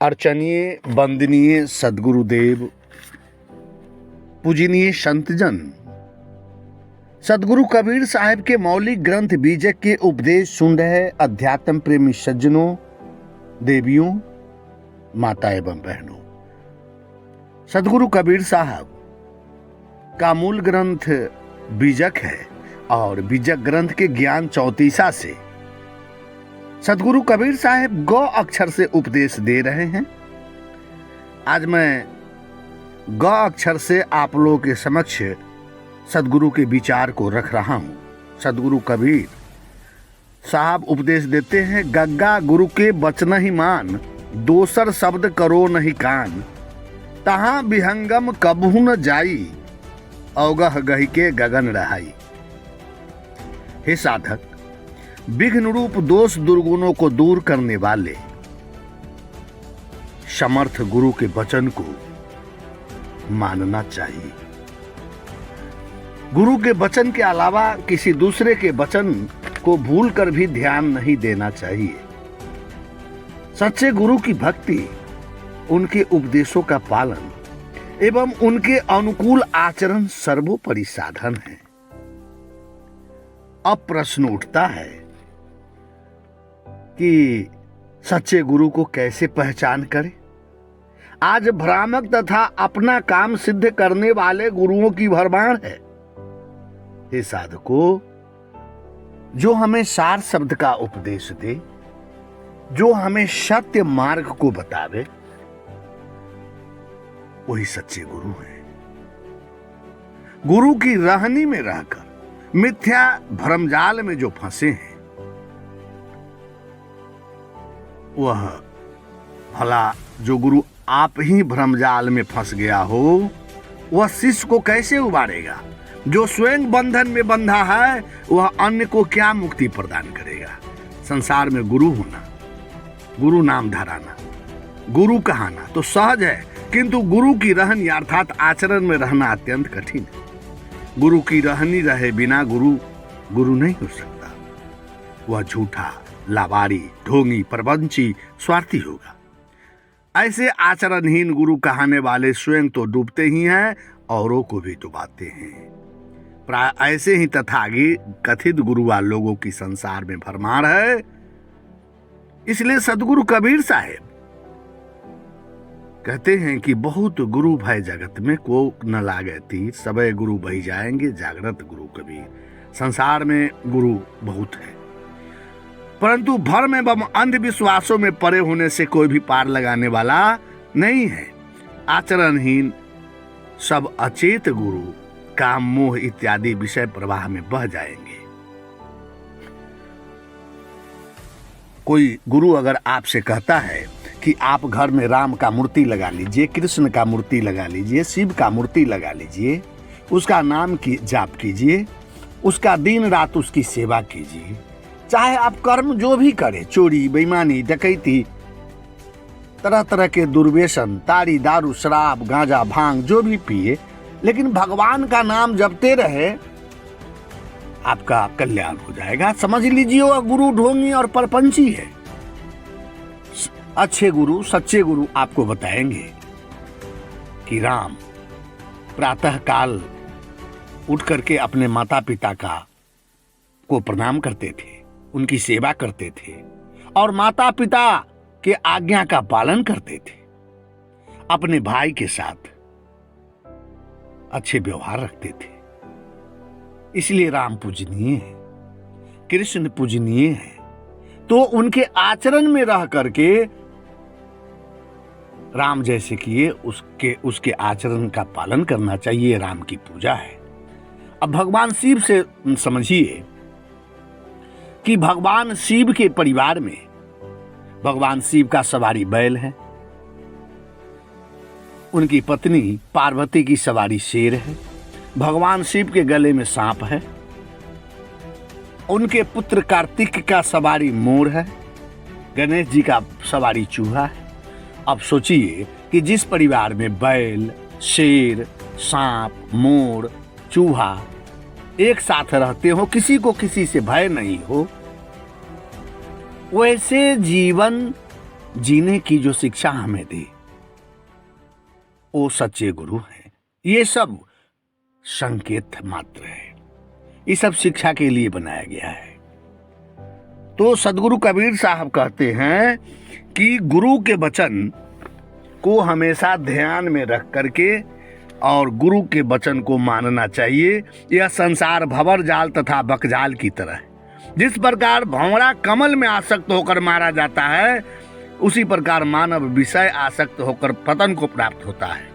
अर्चनीय वंदनीय सद्गुरुदेव, पूजनीय संतजन, सदगुरु कबीर साहब के मौलिक ग्रंथ बीजक के उपदेश सुन रहे अध्यात्म प्रेमी सज्जनों, देवियों, माता एवं बहनों। सदगुरु कबीर साहब का मूल ग्रंथ बीजक है और बीजक ग्रंथ के ज्ञान 34 से सदगुरु कबीर साहब गौ अक्षर से उपदेश दे रहे हैं। आज मैं गौ अक्षर से आप लोगों के समक्ष सदगुरु के विचार को रख रहा हूं। सदगुरु कबीर साहब उपदेश देते हैं, गग्गा गुरु के बचन ही मान, दोसर शब्द करो नहीं कान, तहां विहंगम कबहू न जाई, अवगह गही के गगन रहाई। हे साधक, विघ्न रूप दोष दुर्गुणों को दूर करने वाले समर्थ गुरु के वचन को मानना चाहिए। गुरु के वचन के अलावा किसी दूसरे के वचन को भूलकर भी ध्यान नहीं देना चाहिए। सच्चे गुरु की भक्ति, उनके उपदेशों का पालन एवं उनके अनुकूल आचरण सर्वोपरि साधन है। अब प्रश्न उठता है कि सच्चे गुरु को कैसे पहचान करें। आज भ्रामक तथा अपना काम सिद्ध करने वाले गुरुओं की भरमार है। हे साधकों, जो हमें सार शब्द का उपदेश दे, जो हमें सत्य मार्ग को बतावे, वही सच्चे गुरु हैं। गुरु की रहनी में रहकर मिथ्या भ्रमजाल में जो फंसे हैं, वह भला जो गुरु आप ही भ्रमजाल में फंस गया हो, वह शिष्य को कैसे उबारेगा? जो स्वयं बंधन में बंधा है, वह अन्य को क्या मुक्ति प्रदान करेगा? संसार में गुरु होना, गुरु नाम धराना, गुरु कहाना तो सहज है, किंतु गुरु की रहनी अर्थात आचरण में रहना अत्यंत कठिन है। गुरु की रहनी रहे बिना गुरु नहीं हो सकता। वह झूठा, लावारी, ढोंगी, प्रपंची, स्वार्थी होगा। ऐसे आचरणहीन गुरु कहाने वाले स्वयं तो डूबते ही हैं, औरों को भी डुबाते हैं। प्राय ऐसे ही तथाकथित गुरुआ लोगों की संसार में भरमार है। इसलिए सदगुरु कबीर साहब कहते हैं कि बहुत गुरु भय जगत में, को न लागे तीर, सबे गुरु बही जाएंगे, जागृत गुरु कबीर। संसार में गुरु बहुत है, परंतु भ्रम एवं अंधविश्वासों में परे होने से कोई भी पार लगाने वाला नहीं है। आचरणहीन सब अचेत गुरु काम, मोह इत्यादि विषय प्रवाह में बह जाएंगे। कोई गुरु अगर आपसे कहता है कि आप घर में राम का मूर्ति लगा लीजिए, कृष्ण का मूर्ति लगा लीजिए, शिव का मूर्ति लगा लीजिए, उसका नाम की जाप कीजिए, उसका दिन रात उसकी सेवा कीजिए, चाहे आप कर्म जो भी करें, चोरी, बेईमानी, डकैती, तरह तरह के दुर्व्यसन, ताड़ी, दारू, शराब, गांजा, भांग जो भी पिए, लेकिन भगवान का नाम जपते रहे, आपका कल्याण हो जाएगा। समझ लीजिए वह गुरु ढोंगी और परपंची है। अच्छे गुरु, सच्चे गुरु आपको बताएंगे कि राम प्रातः काल उठ करके अपने माता पिता को प्रणाम करते थे, उनकी सेवा करते थे और माता पिता के आज्ञा का पालन करते थे। अपने भाई के साथ अच्छे व्यवहार रखते थे। इसलिए राम पूजनीय है, कृष्ण पूजनीय है। तो उनके आचरण में रह करके राम जैसे किए उसके आचरण का पालन करना चाहिए। राम की पूजा है। अब भगवान शिव से समझिए कि भगवान शिव के परिवार में भगवान शिव का सवारी बैल है, उनकी पत्नी पार्वती की सवारी शेर है, भगवान शिव के गले में सांप है, उनके पुत्र कार्तिक का सवारी मोर है, गणेश जी का सवारी चूहा है। अब सोचिए कि जिस परिवार में बैल, शेर, सांप, मोर, चूहा एक साथ रहते हो, किसी को किसी से भय नहीं हो, वैसे जीवन जीने की जो शिक्षा हमें दी वो सच्चे गुरु हैं। ये सब संकेत मात्र है, ये सब शिक्षा के लिए बनाया गया है। तो सदगुरु कबीर साहब कहते हैं कि गुरु के वचन को हमेशा ध्यान में रख करके और गुरु के वचन को मानना चाहिए। यह संसार भंवर जाल तथा बकजाल की तरह है। जिस प्रकार भंवरा कमल में आसक्त होकर मारा जाता है, उसी प्रकार मानव विषय आसक्त होकर पतन को प्राप्त होता है।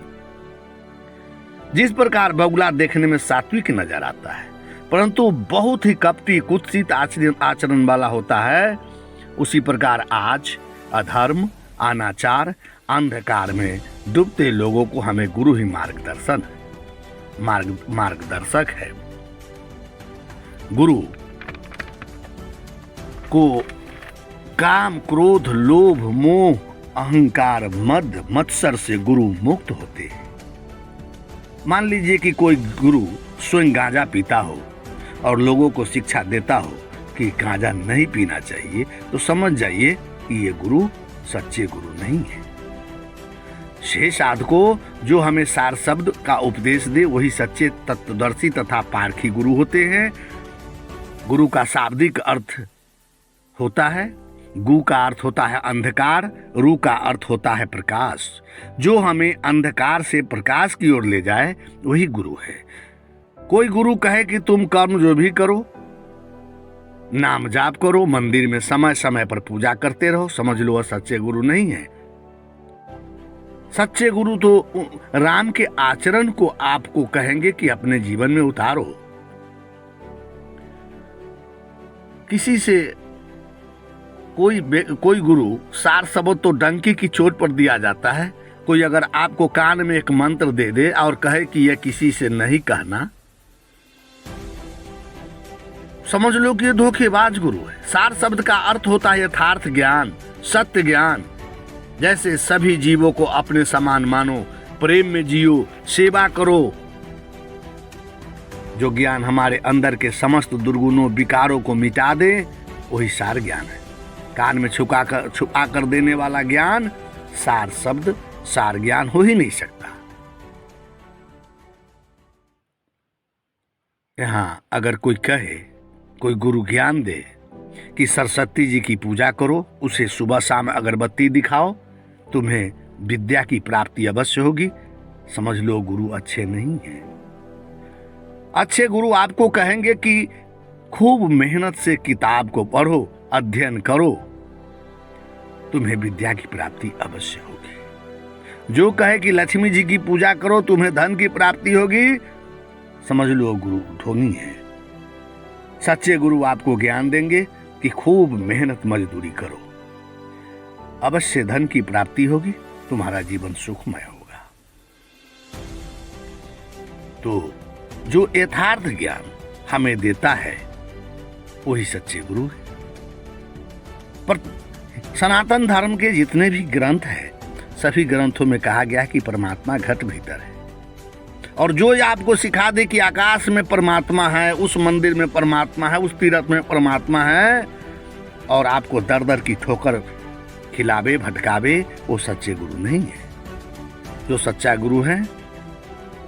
जिस प्रकार बगुला देखने में सात्विक नजर आता है परंतु बहुत ही कपटी कुत्सित आचरण वाला होता है, उसी प्रकार आज अधर्म, अनाचार, अंधकार में डूबते लोगों को हमें गुरु ही मार्गदर्शक है। गुरु को काम, क्रोध, लोभ, मोह, अहंकार, मद, मत्सर से गुरु मुक्त होते हैं। मान लीजिए कि कोई गुरु स्वयं गांजा पीता हो और लोगों को शिक्षा देता हो कि गांजा नहीं पीना चाहिए, तो समझ जाइए कि ये गुरु सच्चे गुरु नहीं है। शेष साधको जो हमें सार शब्द का उपदेश दे वही सच्चे तत्वदर्शी तथा पारखी गुरु होते हैं। गुरु का शाब्दिक अर्थ होता है, गु का अर्थ होता है अंधकार, रू का अर्थ होता है प्रकाश। जो हमें अंधकार से प्रकाश की ओर ले जाए वही गुरु है। कोई गुरु कहे कि तुम कर्म जो भी करो, नाम जाप करो, मंदिर में समय समय पर पूजा करते रहो, समझ लो वह सच्चे गुरु नहीं है। सच्चे गुरु तो राम के आचरण को आपको कहेंगे कि अपने जीवन में उतारो। किसी से कोई गुरु सार शब्द तो डंकी की चोट पर दिया जाता है। कोई अगर आपको कान में एक मंत्र दे दे और कहे कि यह किसी से नहीं कहना, समझ लो कि यह धोखेबाज गुरु है। सार शब्द का अर्थ होता है यथार्थ ज्ञान, सत्य ज्ञान। जैसे सभी जीवों को अपने समान मानो, प्रेम में जियो, सेवा करो। जो ज्ञान हमारे अंदर के समस्त दुर्गुणों, विकारों को मिटा दे, वही सार ज्ञान है। कान में छुपा कर देने वाला ज्ञान सार शब्द, सार ज्ञान हो ही नहीं सकता। यहां अगर कोई कहे, कोई गुरु ज्ञान दे कि सरस्वती जी की पूजा करो, उसे सुबह शाम अगरबत्ती दिखाओ, तुम्हें विद्या की प्राप्ति अवश्य होगी, समझ लो गुरु अच्छे नहीं हैं। अच्छे गुरु आपको कहेंगे कि खूब मेहनत से किताब को पढ़ो, अध्ययन करो, तुम्हें विद्या की प्राप्ति अवश्य होगी। जो कहे कि लक्ष्मी जी की पूजा करो, तुम्हें धन की प्राप्ति होगी, समझ लो गुरु ढोंगी है। सच्चे गुरु आपको ज्ञान देंगे कि खूब मेहनत मजदूरी करो, अवश्य धन की प्राप्ति होगी, तुम्हारा जीवन सुखमय होगा। तो जो यथार्थ ज्ञान हमें देता है वही सच्चे गुरु है। पर सनातन धर्म के जितने भी ग्रंथ हैं, सभी ग्रंथों में कहा गया कि परमात्मा घट भीतर है। और जो आपको सिखा दे कि आकाश में परमात्मा है, उस मंदिर में परमात्मा है, उस तीर्थ में परमात्मा है, और आपको दर दर की ठोकर खिलावे, भटकावे, वो सच्चे गुरु नहीं है। जो सच्चा गुरु है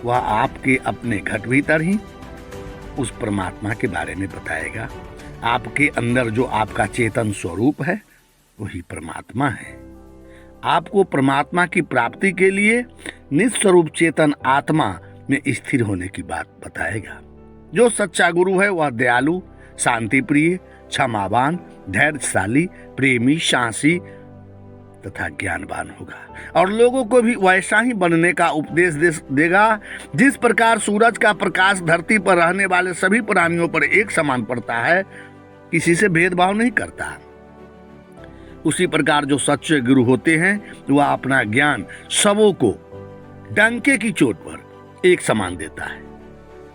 वह आपके अपने घट भीतर ही उस परमात्मा के बारे में बताएगा। आपके अंदर जो आपका चेतन स्वरूप है वही परमात्मा है। आपको परमात्मा की प्राप्ति के लिए निस्वरूप चेतन आत्मा में स्थिर होने की बात बताएगा। जो सच्चा गुरु है वह दयालु, शांति प्रिय, क्षमावान, धैर्यशाली, प्रेमी, साहसी तथा ज्ञानवान होगा, और लोगों को भी वैसा ही बनने का उपदेश देगा। जिस प्रकार सूरज का प्रकाश धरती पर रहने वाले सभी प्राणियों पर एक समान पड़ता है, किसी से भेदभाव नहीं करता, उसी प्रकार जो सच्चे गुरु होते हैं वह अपना ज्ञान सबों को डंके की चोट पर एक समान देता है।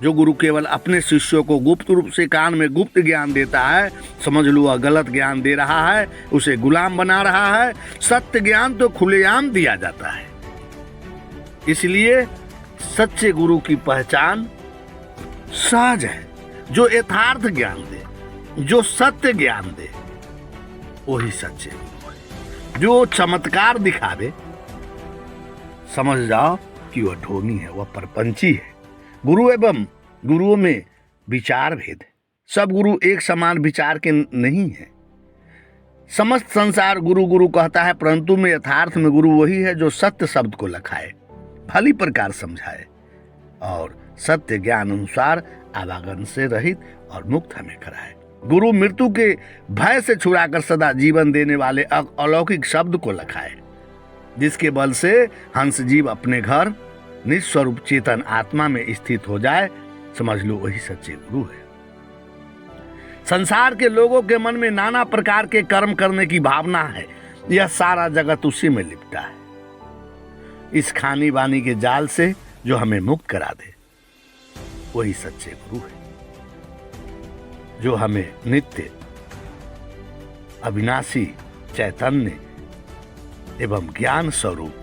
जो गुरु केवल अपने शिष्यों को गुप्त रूप से कान में गुप्त ज्ञान देता है, समझ लो वह गलत ज्ञान दे रहा है, उसे गुलाम बना रहा है। सत्य ज्ञान तो खुलेआम दिया जाता है। इसलिए सच्चे गुरु की पहचान सहज है। जो यथार्थ ज्ञान दे, जो सत्य ज्ञान दे, वही सच्चे गुरु है। जो चमत्कार दिखावे, समझ जाओ कि वह ढोंगी है, वह परपंची है। गुरु एवं गुरुओं में विचार भेद है। सब गुरु एक समान विचार के नहीं है। समस्त संसार गुरु गुरु कहता है, परंतु में यथार्थ में गुरु वही है जो सत्य शब्द को लखाए, भली प्रकार समझाए और सत्य ज्ञान अनुसार आवागन से रहित और मुक्त हमें कराए। गुरु मृत्यु के भय से छुड़ाकर सदा जीवन देने वाले अलौकिक शब्द को लखाए, जिसके बल से हंस जीव अपने घर निस्वरूप चेतन आत्मा में स्थित हो जाए। समझ लो वही सच्चे गुरु है। संसार के लोगों के मन में नाना प्रकार के कर्म करने की भावना है। यह सारा जगत उसी में लिपटा है, इस खानी बानी के जाल से जो हमें मुक्त करा दे। वही सच्चे गुरु है जो हमें नित्य अविनाशी चैतन्य एवं ज्ञान स्वरूप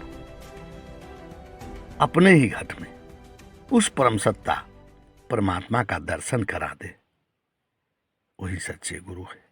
अपने ही घट में उस परम सत्ता परमात्मा का दर्शन करा दे। वही सच्चे गुरु है।